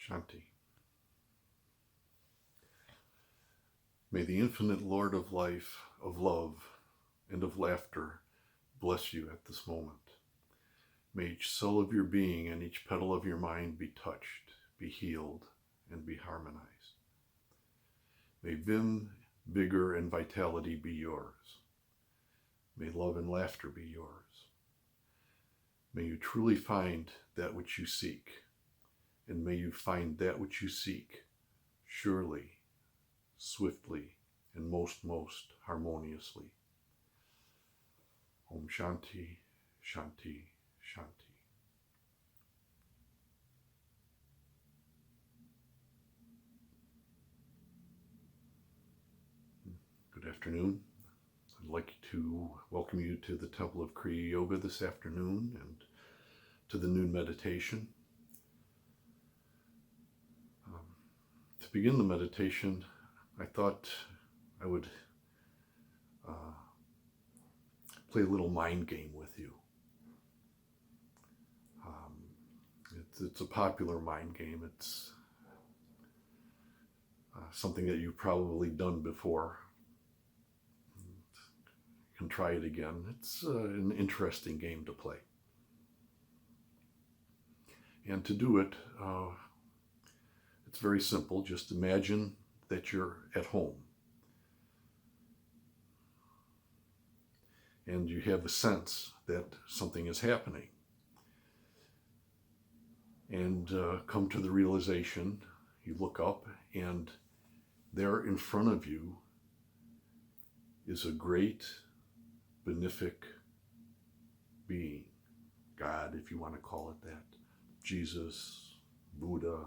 Shanti. May the infinite Lord of life, of love, and of laughter bless you at this moment. May each cell of your being and each petal of your mind be touched, be healed, and be harmonized. May vim, vigor, and vitality be yours. May love and laughter be yours. May you truly find that which you seek, and may you find that which you seek surely, swiftly, and most harmoniously. Om Shanti, Shanti, Shanti. Good afternoon. I'd like to welcome you to the Temple of Kriya Yoga this afternoon and to the noon meditation. To begin the meditation, I thought I would play a little mind game with you. It's a popular mind game. It's something that you've probably done before. You can try it again. It's an interesting game to play. And to do it, it's very simple. Just imagine that you're at home. And you have a sense that something is happening. And come to the realization, you look up, and there in front of you is a great, benefic being. God, if you want to call it that. Jesus, Buddha,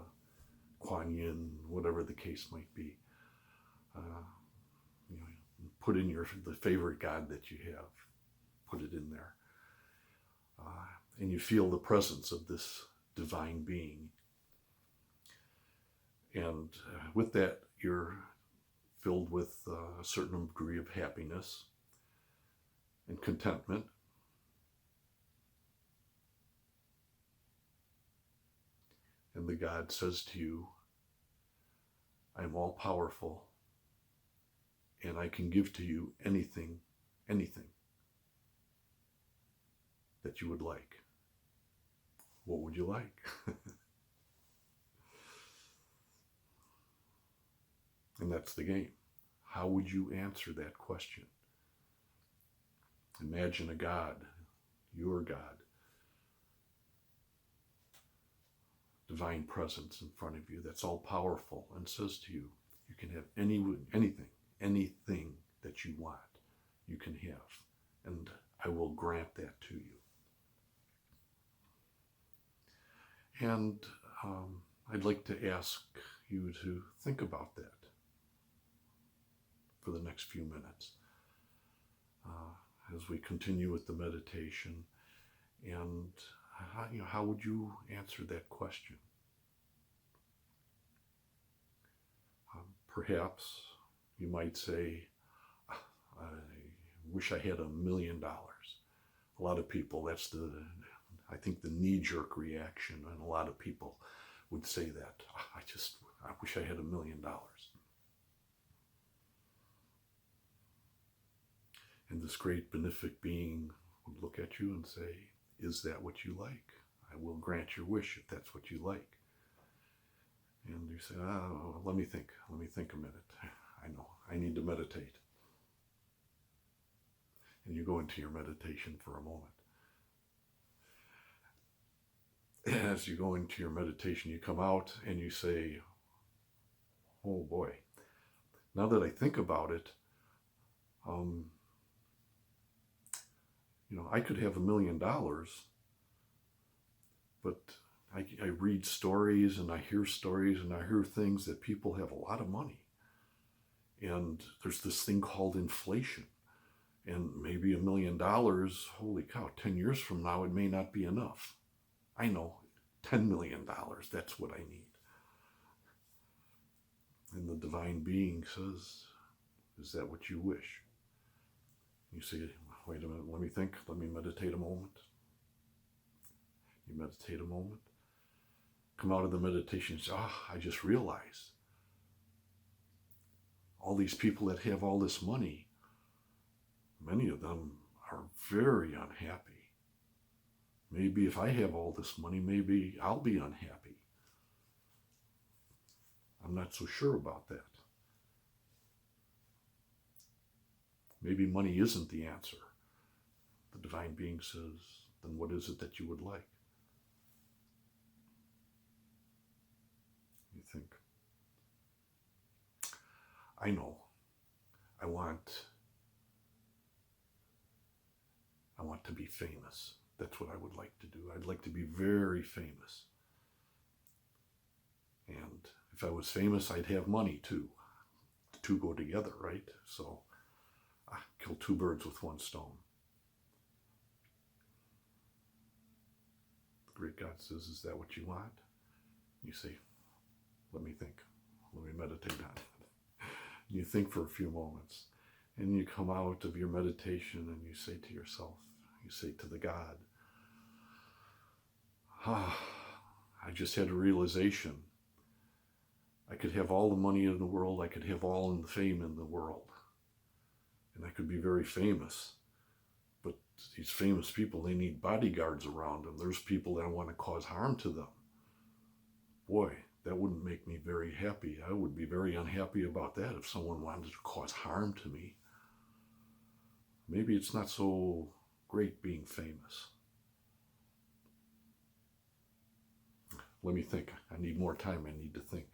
Kuan Yin, whatever the case might be. Put in the favorite God that you have. Put it in there. And you feel the presence of this divine being. And with that, you're filled with a certain degree of happiness and contentment. And the God says to you, I'm all powerful, and I can give to you anything that you would like. What would you like? And that's the game. How would you answer that question? Imagine a God, your God, divine presence in front of you that's all powerful and says to you, you can have anything that you want, you can have, and I will grant that to you. And I'd like to ask you to think about that for the next few minutes as we continue with the meditation. And how would you answer that question? Perhaps you might say, I wish I had $1 million. A lot of people, that's I think the knee-jerk reaction, and a lot of people would say that. I wish I had $1 million. And this great benefic being would look at you and say, is that what you like? I will grant your wish if that's what you like. And you say, let me think a minute. I know, I need to meditate. And you go into your meditation for a moment. As you go into your meditation, you come out and you say, oh boy, now that I think about it, I could have $1 million, but I read stories and I hear stories and I hear things that people have a lot of money. And there's this thing called inflation. And maybe $1 million, holy cow, 10 years from now, it may not be enough. I know, $10 million, that's what I need. And the divine being says, is that what you wish? You say, wait a minute, let me think, let me meditate a moment. You meditate a moment, come out of the meditation and say, I just realized all these people that have all this money, many of them are very unhappy. Maybe if I have all this money, maybe I'll be unhappy. I'm not so sure about that. Maybe money isn't the answer. The divine being says, then what is it that you would like? You think, I know, I want to be famous. That's what I would like to do. I'd like to be very famous. And if I was famous, I'd have money too. The two go together, right? So I kill two birds with one stone. The great God says, is that what you want? You say, let me think. Let me meditate on it. You think for a few moments. And you come out of your meditation and you say to yourself, you say to the God, I just had a realization. I could have all the money in the world. I could have all the fame in the world. And I could be very famous. But these famous people, they need bodyguards around them. There's people that want to cause harm to them. Boy, that wouldn't make me very happy. I would be very unhappy about that if someone wanted to cause harm to me. Maybe it's not so great being famous. Let me think. I need more time. I need to think.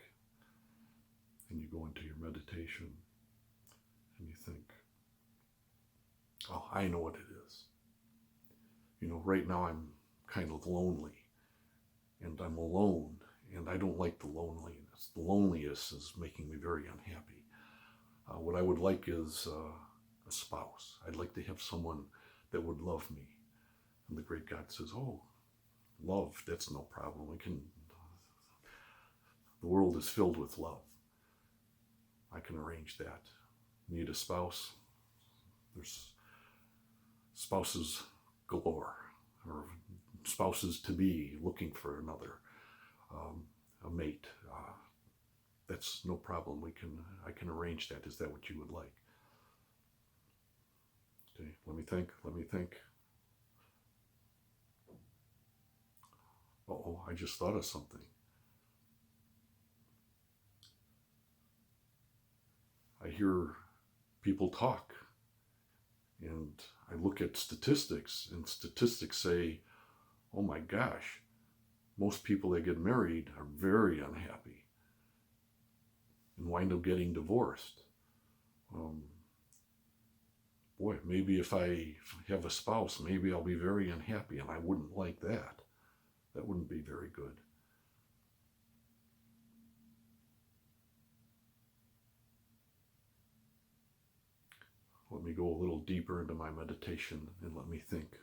And you go into your meditation and you think, oh, I know what it is. You know, right now I'm kind of lonely and I'm alone and I don't like the loneliness. The loneliness is making me very unhappy. What I would like is a spouse. I'd like to have someone that would love me. And the great God says, oh, love, that's no problem. The world is filled with love. I can arrange that. Need a spouse? There's spouses galore, or spouses to be looking for another, a mate. That's no problem. I can arrange that. Is that what you would like? Okay, let me think. Uh-oh, I just thought of something. I hear people talk, and I look at statistics, and statistics say, oh my gosh, most people that get married are very unhappy and wind up getting divorced. Boy, maybe if I have a spouse, maybe I'll be very unhappy, and I wouldn't like that. That wouldn't be very good. Let me go a little deeper into my meditation and let me think.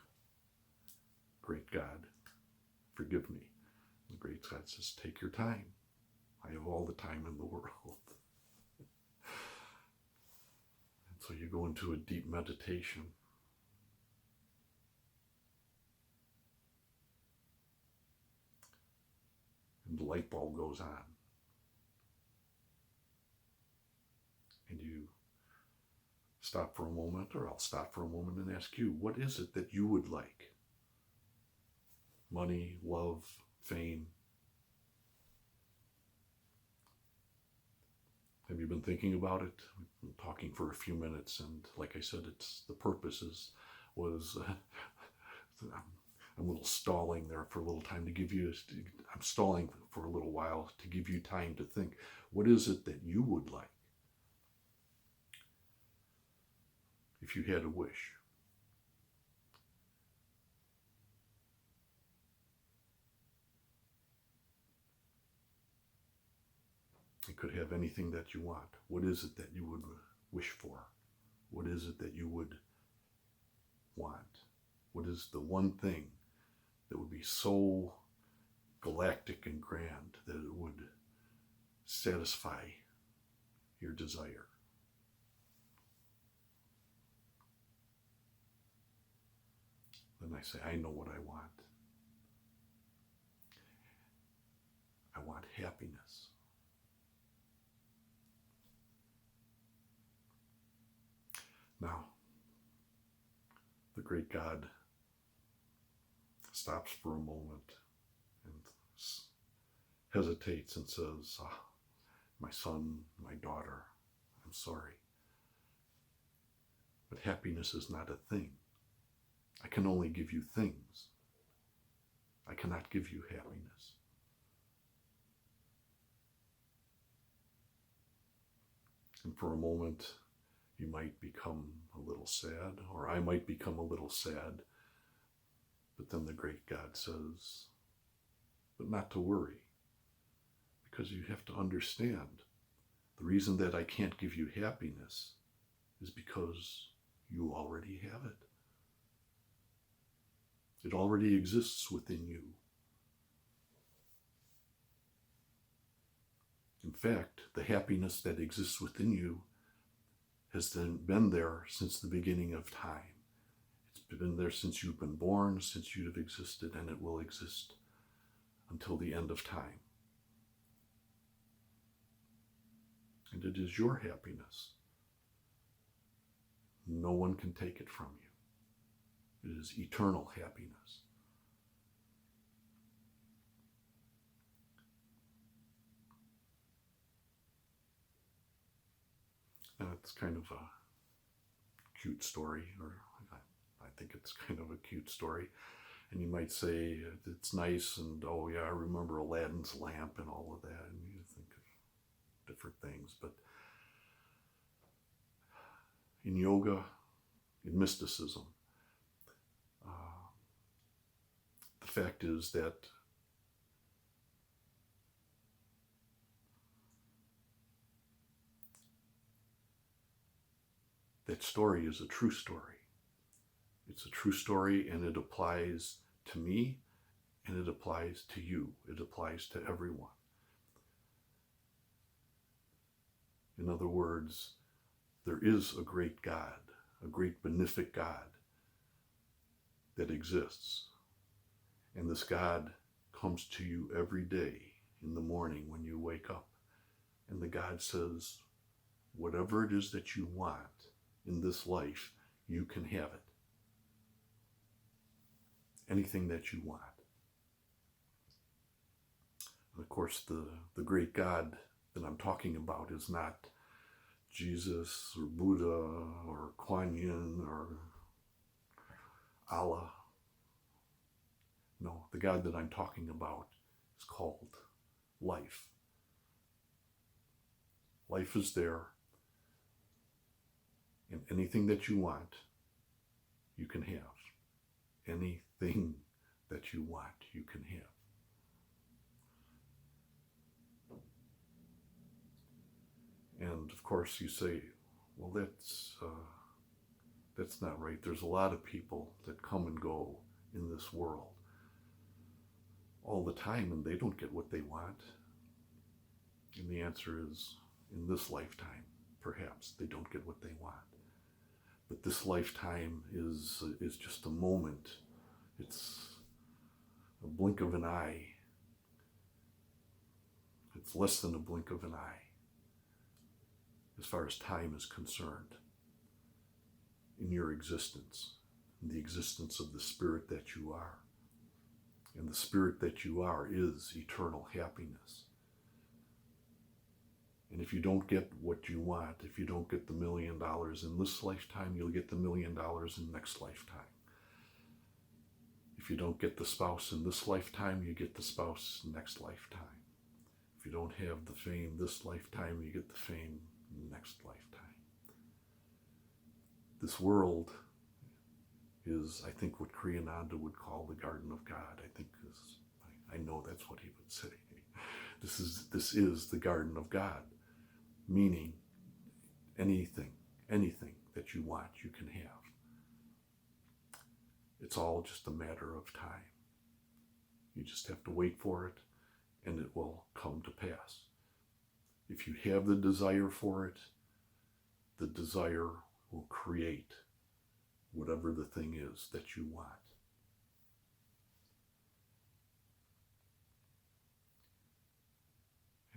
Great God, forgive me. The great God says, take your time. I have all the time in the world. And so you go into a deep meditation. And the light bulb goes on. And you stop for a moment, or I'll stop for a moment and ask you, what is it that you would like? Money, love, fame? Have you been thinking about it? We've been talking for a few minutes, and like I said, the purpose was I'm a little stalling there for a little time to give you, I'm stalling for a little while to give you time to think, what is it that you would like? If you had a wish. It could have anything that you want. What is it that you would wish for? What is it that you would want? What is the one thing that would be so galactic and grand that it would satisfy your desire? Then I say, I know what I want. happiness. Now, the great God stops for a moment and hesitates and says, my son, my daughter, I'm sorry. But happiness is not a thing. I can only give you things. I cannot give you happiness. And for a moment, you might become a little sad, or I might become a little sad. But then the great God says, but not to worry, because you have to understand the reason that I can't give you happiness is because you already have it. It already exists within you. In fact, the happiness that exists within you has been there since the beginning of time. It's been there since you've been born, since you have existed, and it will exist until the end of time. And it is your happiness. No one can take it from you. It is eternal happiness. And it's kind of a cute story, or I think it's kind of a cute story. And you might say it's nice, and oh yeah, I remember Aladdin's lamp and all of that, and you think of different things. But in yoga, in mysticism, the fact is that that story is a true story. It's a true story, and it applies to me, and it applies to you. It applies to everyone. In other words, there is a great God, a great benefic God that exists. And this God comes to you every day in the morning when you wake up. And the God says, whatever it is that you want in this life, you can have it. Anything that you want. And of course, the great God that I'm talking about is not Jesus or Buddha or Kuan Yin or Allah. No, the God that I'm talking about is called life. Life is there, and anything that you want, you can have. Anything that you want, you can have. And of course you say, well, that's not right. There's a lot of people that come and go in this world all the time, and they don't get what they want. And the answer is, in this lifetime, perhaps they don't get what they want. But this lifetime is just a moment. It's a blink of an eye. It's less than a blink of an eye as far as time is concerned in your existence, in the existence of the spirit that you are. And the spirit that you are is eternal happiness. And if you don't get what you want, if you don't get the $1 million in this lifetime, you'll get the $1 million in next lifetime. If you don't get the spouse in this lifetime, you get the spouse next lifetime. If you don't have the fame this lifetime, you get the fame next lifetime. This world is, I think, what Kriyananda would call the Garden of God. I know that's what he would say. This is the Garden of God, meaning anything that you want, you can have. It's all just a matter of time. You just have to wait for it, and it will come to pass. If you have the desire for it, the desire will create whatever the thing is that you want.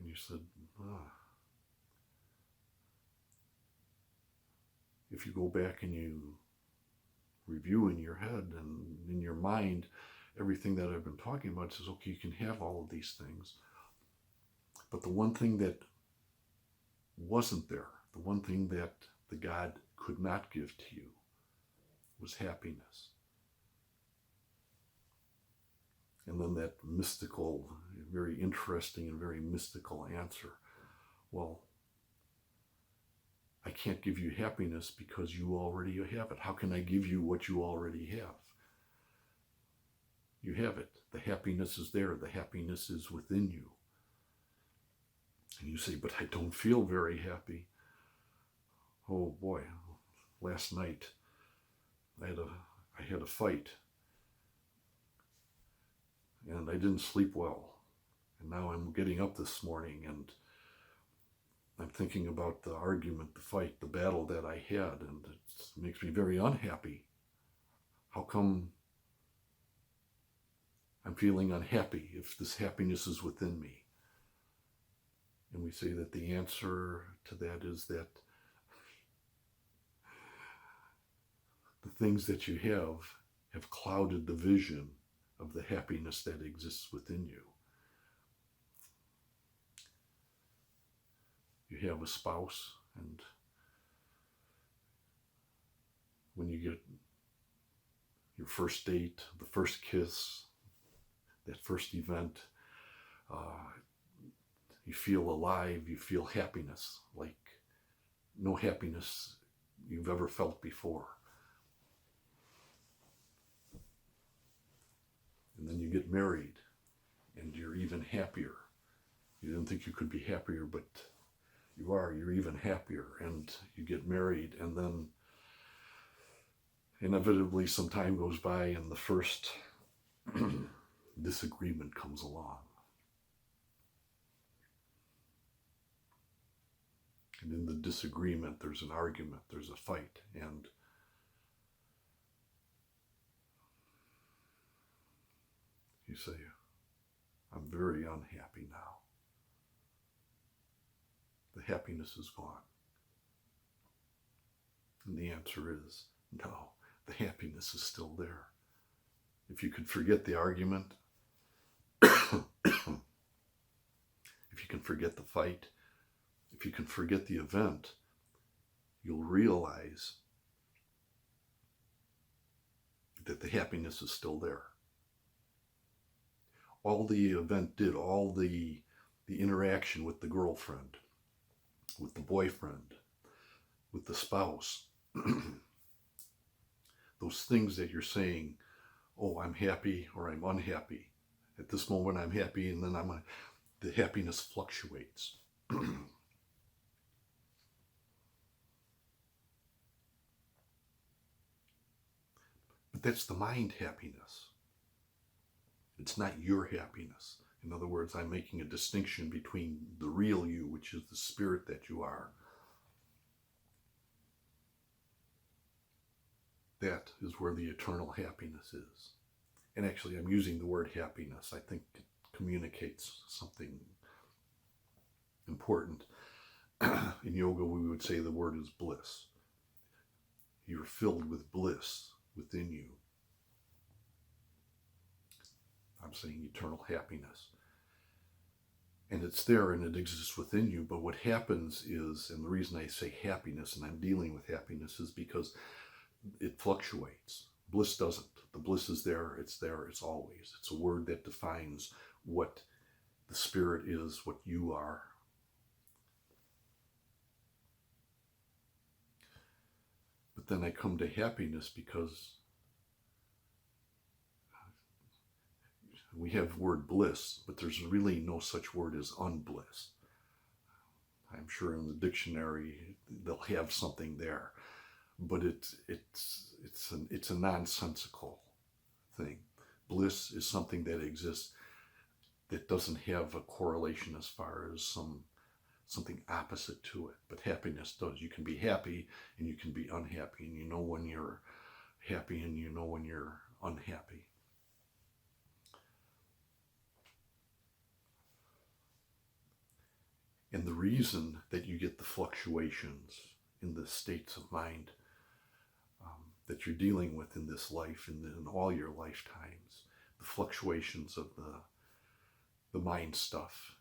And you said, if you go back and you review in your head and in your mind everything that I've been talking about, it says, okay, you can have all of these things. But the one thing that wasn't there, the one thing that the God could not give to you was happiness. And then that mystical, very interesting and very mystical answer. Well, I can't give you happiness because you already have it. How can I give you what you already have? You have it. The happiness is there. The happiness is within you. And you say, but I don't feel very happy. Oh boy, last night I had a fight. And I didn't sleep well. And now I'm getting up this morning and I'm thinking about the argument, the fight, the battle that I had, and it makes me very unhappy. How come I'm feeling unhappy if this happiness is within me? And we say that the answer to that is that the things that you have clouded the vision of the happiness that exists within you. You have a spouse, and when you get your first date, the first kiss, that first event, you feel alive, you feel happiness, like no happiness you've ever felt before. And then you get married, and you're even happier. You didn't think you could be happier, but you are. You're even happier, and you get married, and then inevitably some time goes by, and the first disagreement comes along. And in the disagreement, there's an argument, there's a fight, and you say, I'm very unhappy now. The happiness is gone. And the answer is, no, the happiness is still there. If you could forget the argument, if you can forget the fight, if you can forget the event, you'll realize that the happiness is still there. All the event did, all the interaction with the girlfriend, with the boyfriend, with the spouse, those things that you're saying, oh, I'm happy or I'm unhappy. At this moment I'm happy, and then the happiness fluctuates. But that's the mind happiness. It's not your happiness. In other words, I'm making a distinction between the real you, which is the spirit that you are. That is where the eternal happiness is. And actually, I'm using the word happiness. I think it communicates something important. In yoga, we would say the word is bliss. You're filled with bliss within you. I'm saying eternal happiness. And it's there and it exists within you. But what happens is, and the reason I say happiness and I'm dealing with happiness is because it fluctuates. Bliss doesn't. The bliss is there, it's always. It's a word that defines what the spirit is, what you are. But then I come to happiness because we have the word bliss, but there's really no such word as unbliss. I'm sure in the dictionary they'll have something there, but it's a nonsensical thing. Bliss is something that exists that doesn't have a correlation as far as something opposite to it. But happiness does. You can be happy and you can be unhappy, and you know when you're happy and you know when you're unhappy. And the reason that you get the fluctuations in the states of mind that you're dealing with in this life and in all your lifetimes, the fluctuations of the mind stuff,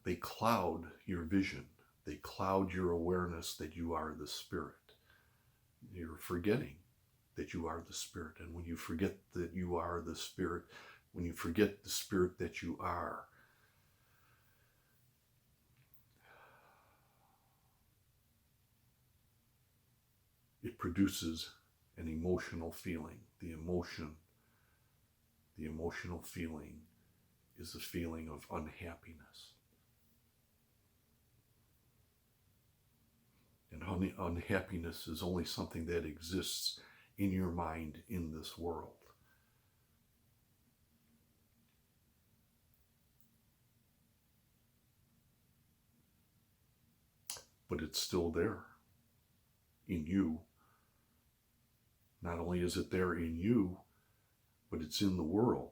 they cloud your vision. They cloud your awareness that you are the spirit. You're forgetting that you are the spirit. And when you forget that you are the spirit, when you forget the spirit that you are, it produces an emotional feeling. The emotional feeling is a feeling of unhappiness. And unhappiness is only something that exists in your mind in this world. But it's still there in you. Not only is it there in you, but it's in the world.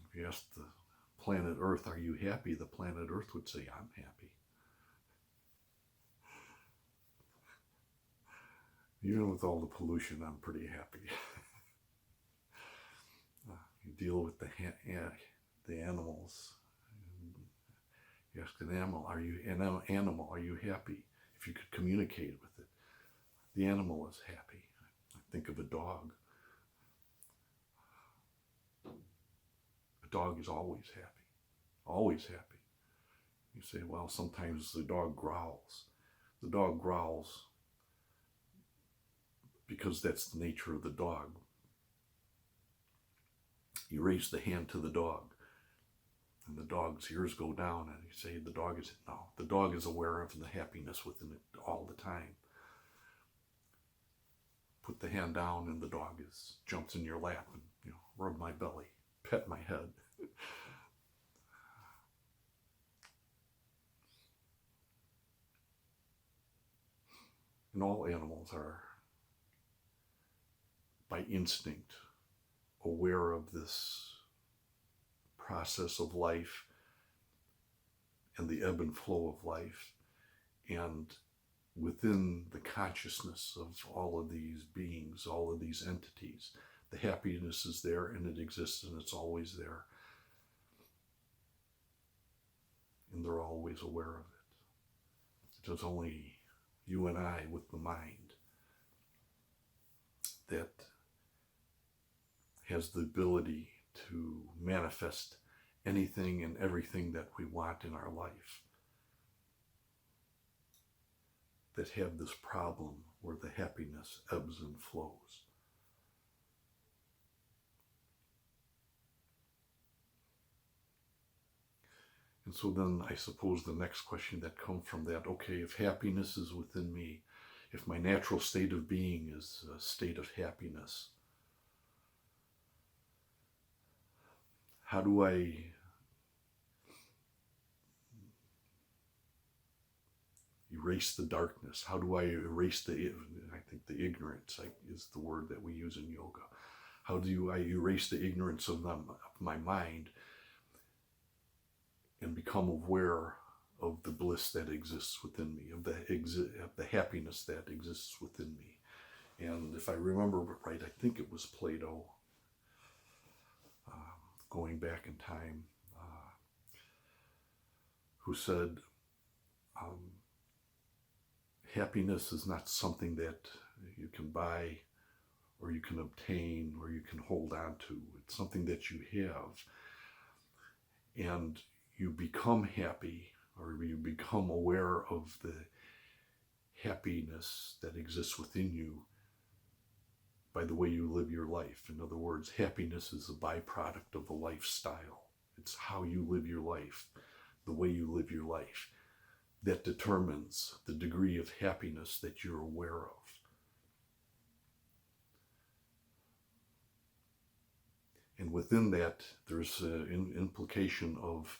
If you ask the planet Earth, are you happy? The planet Earth would say, I'm happy. Even with all the pollution, I'm pretty happy. You deal with the animals. You ask an animal, are you happy? If you could communicate with it, the animal is happy. I think of a dog. A dog is always happy. Always happy. You say, well, sometimes the dog growls. The dog growls because that's the nature of the dog. You raise the hand to the dog, and the dog's ears go down, and you say, the dog is aware of the happiness within it all the time. Put the hand down, and the dog jumps in your lap and rub my belly, pet my head. And all animals are, by instinct, aware of this process of life and the ebb and flow of life. And within the consciousness of all of these beings, all of these entities, the happiness is there, and it exists, and it's always there. And they're always aware of it. It is only you and I with the mind that has the ability to manifest anything and everything that we want in our life, that have this problem where the happiness ebbs and flows. And so then I suppose the next question that comes from that, okay, if happiness is within me, if my natural state of being is a state of happiness, how do I erase the darkness? How do I erase I think the ignorance is the word that we use in yoga. How do I erase the ignorance of my mind and become aware of the bliss that exists within me, of the happiness that exists within me? And if I remember right, I think it was Plato, going back in time, who said, happiness is not something that you can buy or you can obtain or you can hold on to. It's something that you have. And you become happy, or you become aware of the happiness that exists within you by the way you live your life. In other words, happiness is a byproduct of a lifestyle. It's how you live your life, the way you live your life, that determines the degree of happiness that you're aware of. And within that, there's an implication of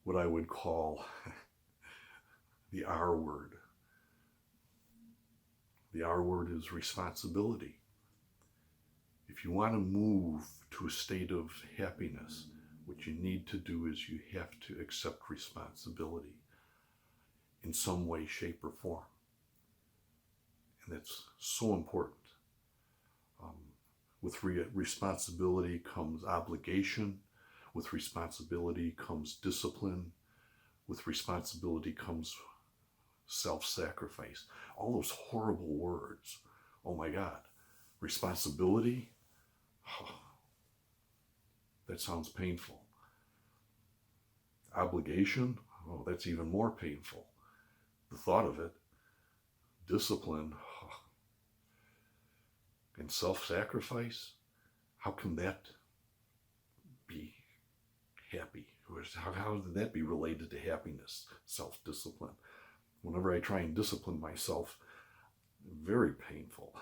what I would call the R word. The R word is responsibility. If you want to move to a state of happiness, what you need to do is you have to accept responsibility in some way, shape, or form. And that's so important. With responsibility comes obligation. With responsibility comes discipline. With responsibility comes self-sacrifice. All those horrible words. Oh my God. Responsibility? Oh, that sounds painful. Obligation? Oh, that's even more painful. The thought of it. Discipline? Oh. And self-sacrifice? How can that be happy? How did that be related to happiness? Self-discipline. Whenever I try and discipline myself, very painful.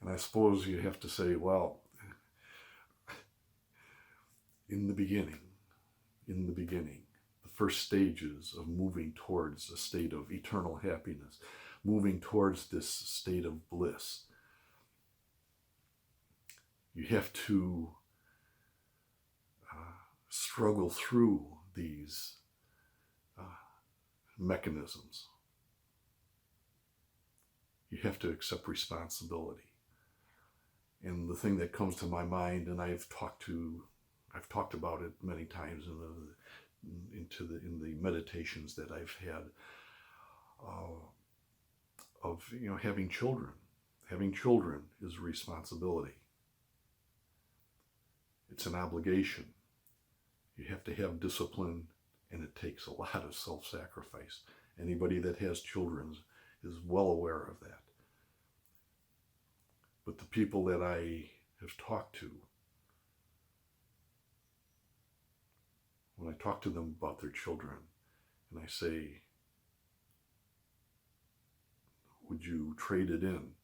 And I suppose you have to say, well, in the beginning, the first stages of moving towards a state of eternal happiness, moving towards this state of bliss, you have to struggle through these mechanisms. You have to accept responsibility. And the thing that comes to my mind, and I've talked about it many times in the meditations that I've had, of having children. Having children is a responsibility. It's an obligation. You have to have discipline, and it takes a lot of self-sacrifice. Anybody that has children is well aware of that. But the people that I have talked to, when I talk to them about their children, and I say, would you trade it in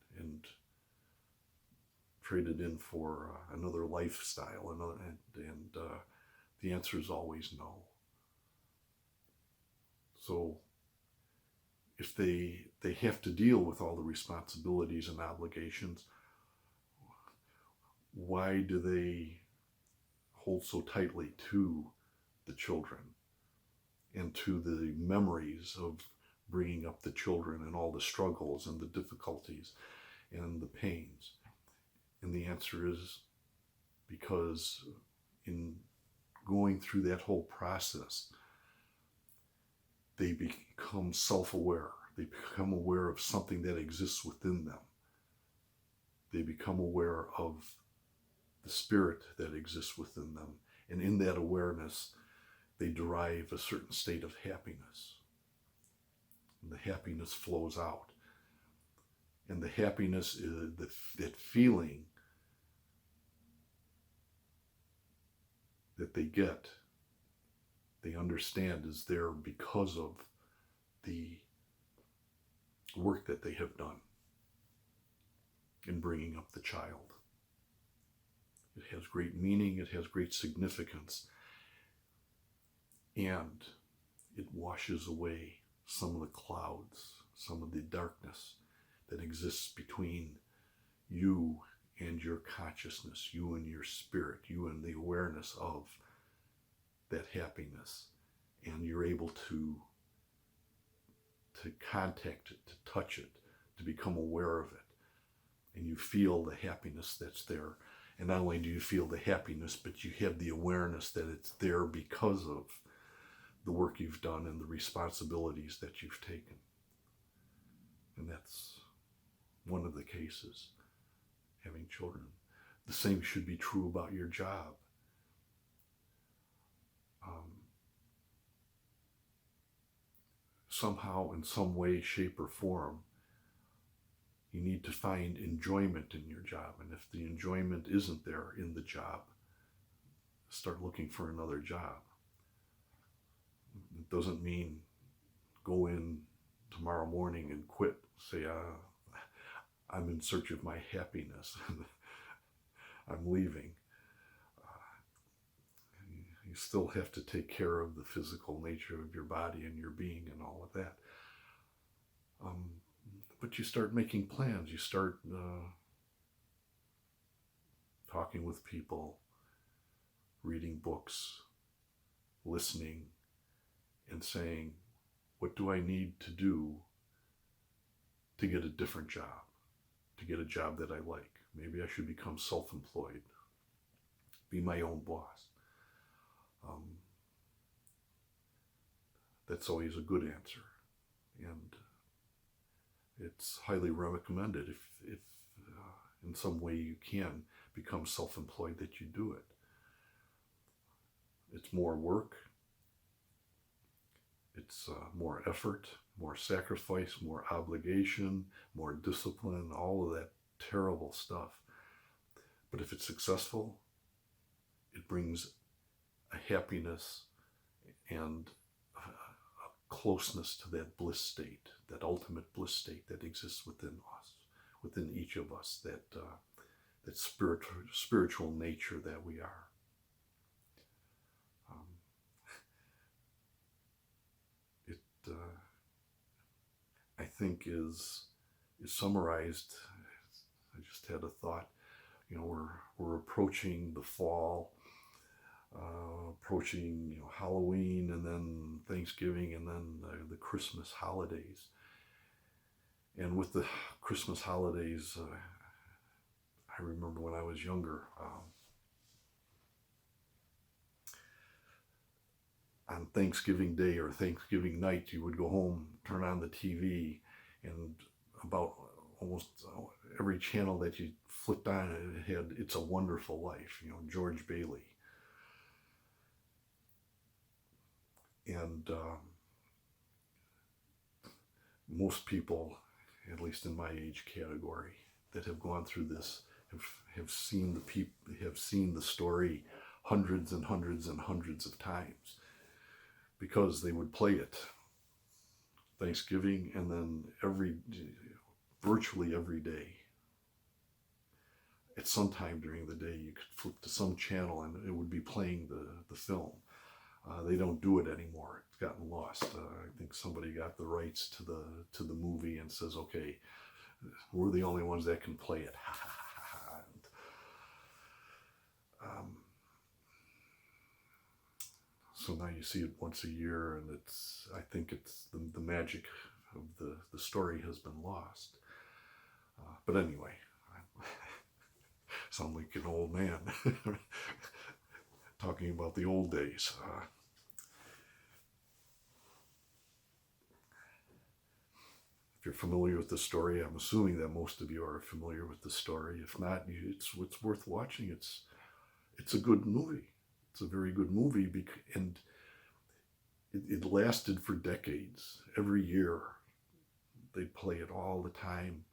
for another lifestyle, and the answer is always no. So if they have to deal with all the responsibilities and obligations, why do they hold so tightly to the children and to the memories of bringing up the children and all the struggles and the difficulties and the pains? And the answer is because in going through that whole process, they become self-aware. They become aware of something that exists within them. They become aware of the spirit that exists within them. And in that awareness, they derive a certain state of happiness. And the happiness flows out. And the happiness is that feeling that they get, they understand is there because of the work that they have done in bringing up the child. It has great meaning, it has great significance, and it washes away some of the clouds, some of the darkness that exists between you and your consciousness, you and your spirit, you and the awareness of that happiness. And you're able to contact it, to touch it, to become aware of it. And you feel the happiness that's there. And not only do you feel the happiness, but you have the awareness that it's there because of the work you've done and the responsibilities that you've taken. And that's one of the cases, having children. The same should be true about your job. Somehow, in some way, shape, or form, you need to find enjoyment in your job. And if the enjoyment isn't there in the job, start looking for another job. It doesn't mean go in tomorrow morning and quit. Say, I'm in search of my happiness. I'm leaving. You still have to take care of the physical nature of your body and your being and all of that. But you start making plans. You start talking with people, reading books, listening, and saying, what do I need to do to get a different job, to get a job that I like? Maybe I should become self-employed, be my own boss. That's always a good answer. And it's highly recommended if in some way you can become self-employed, that you do it. It's more work, it's more effort, more sacrifice, more obligation, more discipline, all of that terrible stuff. But if it's successful, it brings a happiness and a closeness to that bliss state, that ultimate bliss state that exists within us, within each of us, that spiritual nature that we are. I think is summarized. I just had a thought. We're approaching the fall, approaching Halloween, and then Thanksgiving, and then the Christmas holidays. And with the Christmas holidays, I remember when I was younger, on Thanksgiving Day or Thanksgiving night, you would go home, turn on the TV, and about almost every channel that you flipped on, it had It's a Wonderful Life, George Bailey. And most people, at least in my age category, that have gone through this have seen the story hundreds and hundreds and hundreds of times, because they would play it Thanksgiving, and then virtually every day. At some time during the day, you could flip to some channel and it would be playing the film. They don't do it anymore. It's gotten lost. I think somebody got the rights to the movie and says, okay, we're the only ones that can play it. So now you see it once a year, and I think it's the magic of the story has been lost. But anyway, I sound like an old man talking about the old days. If you're familiar with the story, I'm assuming that most of you are familiar with the story. If not, it's worth watching. It's a good movie. It's a very good movie, and it lasted for decades. Every year, they'd play it all the time.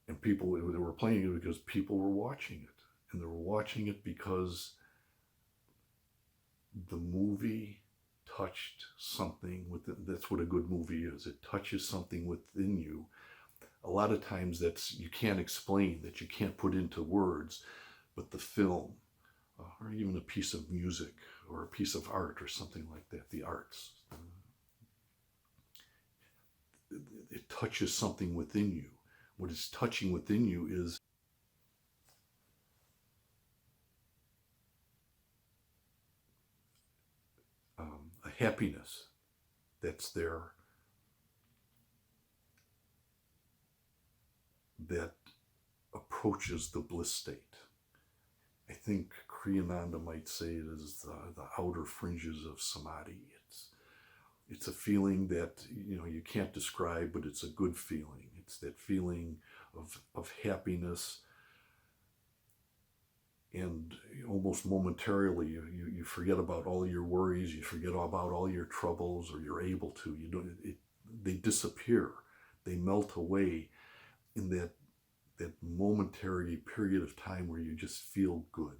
And they were playing it because people were watching it. And they were watching it because the movie touched something within. That's what a good movie is. It touches something within you. A lot of times you can't explain, that you can't put into words, but the film, or even a piece of music or a piece of art or something like that, the arts, it touches something within you. What it's touching within you is a happiness that's there, that approaches the bliss state. I think Kriyananda might say it is the outer fringes of samadhi. It's a feeling that you can't describe, but it's a good feeling. It's that feeling of happiness, and almost momentarily you forget about all your worries, you forget about all your troubles, or you're able to. They disappear, they melt away in that momentary period of time where you just feel good.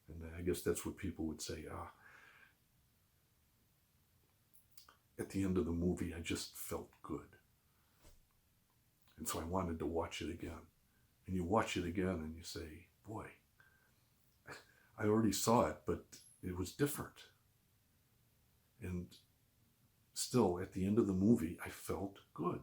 And I guess that's what people would say, at the end of the movie, I just felt good. And so I wanted to watch it again. And you watch it again and you say, boy, I already saw it, but it was different. And still, at the end of the movie, I felt good.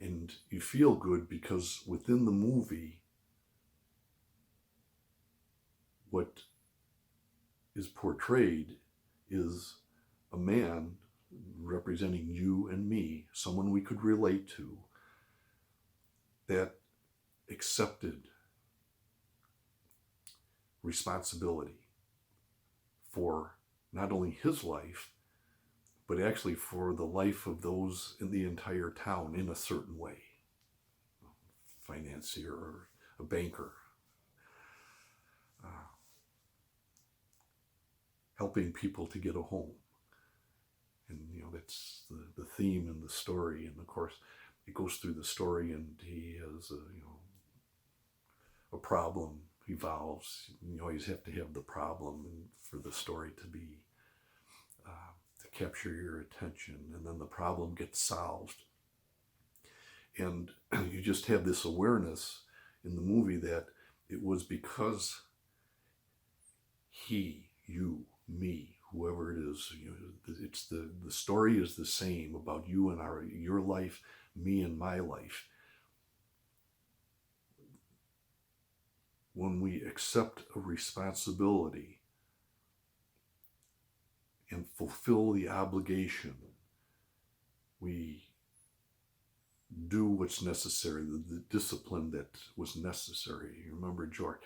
And you feel good because within the movie, what is portrayed is a man representing you and me, someone we could relate to, that accepted responsibility for not only his life, but actually for the life of those in the entire town in a certain way. Financier or a banker. Helping people to get a home. And, that's the theme in the story. And of course, it goes through the story and he has a problem evolves. You always have to have the problem for the story to be, to capture your attention. And then the problem gets solved. And you just have this awareness in the movie that it was because he, you, me, whoever it is, it's the story is the same about you and your life, me and my life. When we accept a responsibility and fulfill the obligation, we do what's necessary, the discipline that was necessary. You remember George?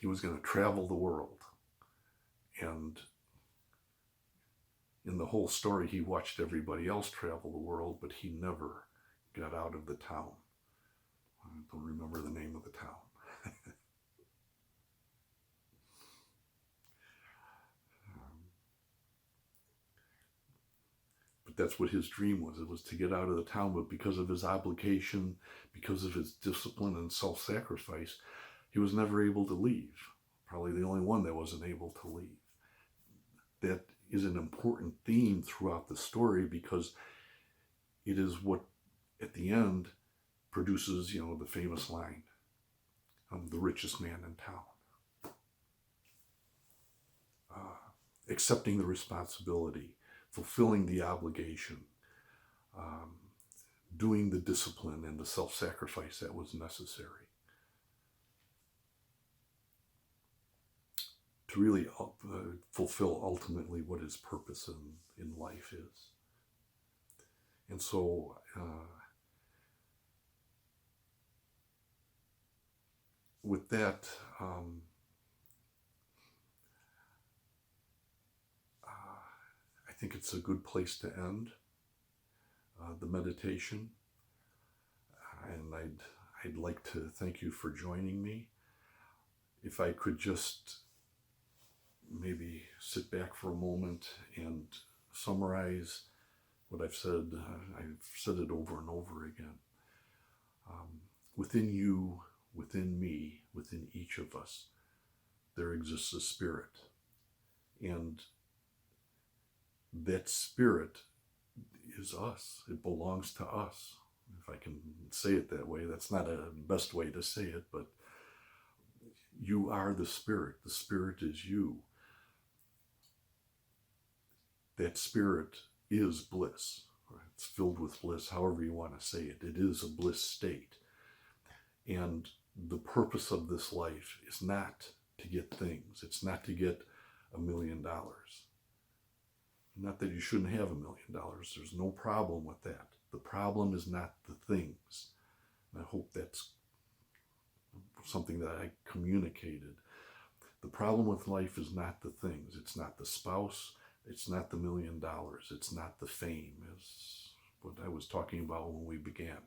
He was going to travel the world. And in the whole story, he watched everybody else travel the world, but he never got out of the town. I don't remember the name of the town. But that's what his dream was. It was to get out of the town, but because of his obligation, because of his discipline and self-sacrifice, he was never able to leave. Probably the only one that wasn't able to leave. That is an important theme throughout the story because it is what, at the end, produces, the famous line, "I'm the richest man in town." Accepting the responsibility, fulfilling the obligation, doing the discipline and the self-sacrifice that was necessary to really fulfill ultimately what his purpose in life is. And so with that, I think it's a good place to end the meditation. And I'd like to thank you for joining me. If I could just maybe sit back for a moment and summarize what I've said. I've said it over and over again. Within you, within me, within each of us, there exists a spirit. And that spirit is us. It belongs to us. If I can say it that way, that's not a best way to say it, but you are the spirit. The spirit is you. That spirit is bliss. It's filled with bliss, however you want to say it. It is a bliss state. And the purpose of this life is not to get things. It's not to get $1 million. Not that you shouldn't have $1 million. There's no problem with that. The problem is not the things. And I hope that's something that I communicated. The problem with life is not the things. It's not the spouse. It's not the $1 million. It's not the fame, as what I was talking about when we began.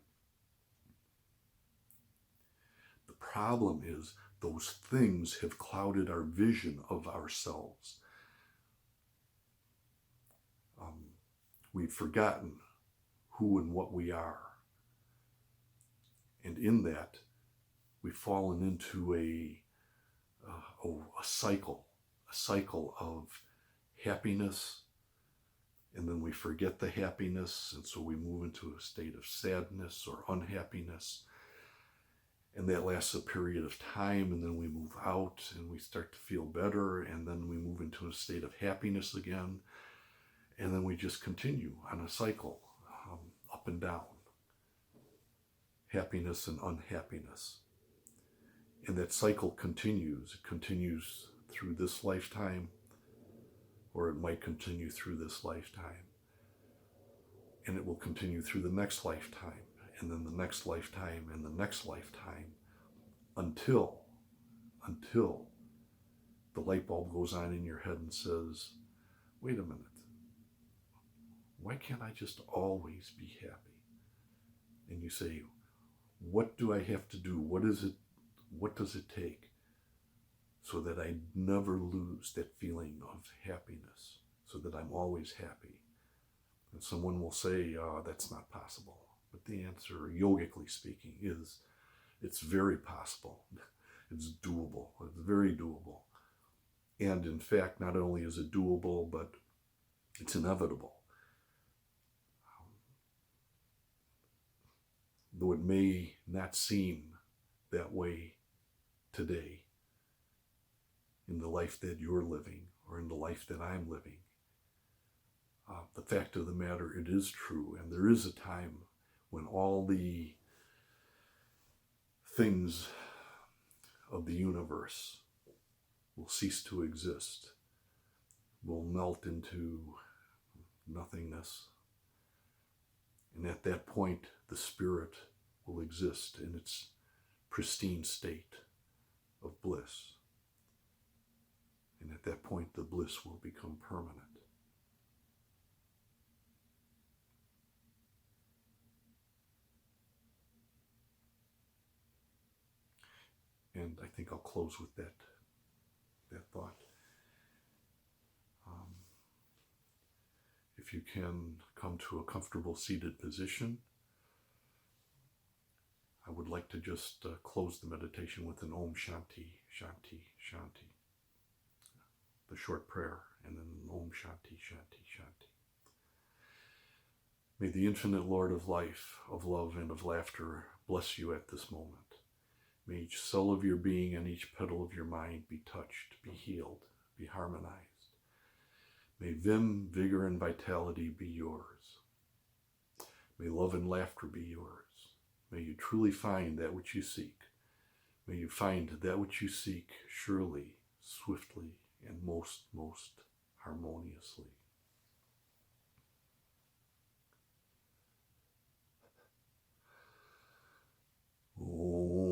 The problem is those things have clouded our vision of ourselves. We've forgotten who and what we are. And in that, we've fallen into a cycle of happiness, and then we forget the happiness, and so we move into a state of sadness or unhappiness, and that lasts a period of time, and then we move out, and we start to feel better, and then we move into a state of happiness again, and then we just continue on a cycle. up and down, happiness and unhappiness. And that cycle continues. It continues through this lifetime, or it might continue through this lifetime. And it will continue through the next lifetime, and then the next lifetime, and the next lifetime, until the light bulb goes on in your head and says, wait a minute, why can't I just always be happy? And you say, what do I have to do? What does it take so that I never lose that feeling of happiness, so that I'm always happy? And someone will say, that's not possible. But the answer, yogically speaking, is it's very possible. It's doable. It's very doable. And in fact, not only is it doable, but it's inevitable. Though it may not seem that way today, in the life that you're living, or in the life that I'm living, the fact of the matter, it is true. And there is a time when all the things of the universe will cease to exist, will melt into nothingness. And at that point, the spirit will exist in its pristine state of bliss. And at that point, the bliss will become permanent. And I think I'll close with that thought. If you can come to a comfortable seated position, I would like to just close the meditation with an Om Shanti, Shanti, Shanti. The short prayer, and then Om Shanti, Shanti, Shanti. May the infinite Lord of life, of love, and of laughter bless you at this moment. May each cell of your being and each petal of your mind be touched, be healed, be harmonized. May vim, vigor, and vitality be yours. May love and laughter be yours. May you truly find that which you seek. May you find that which you seek surely, swiftly, and most harmoniously. Oh.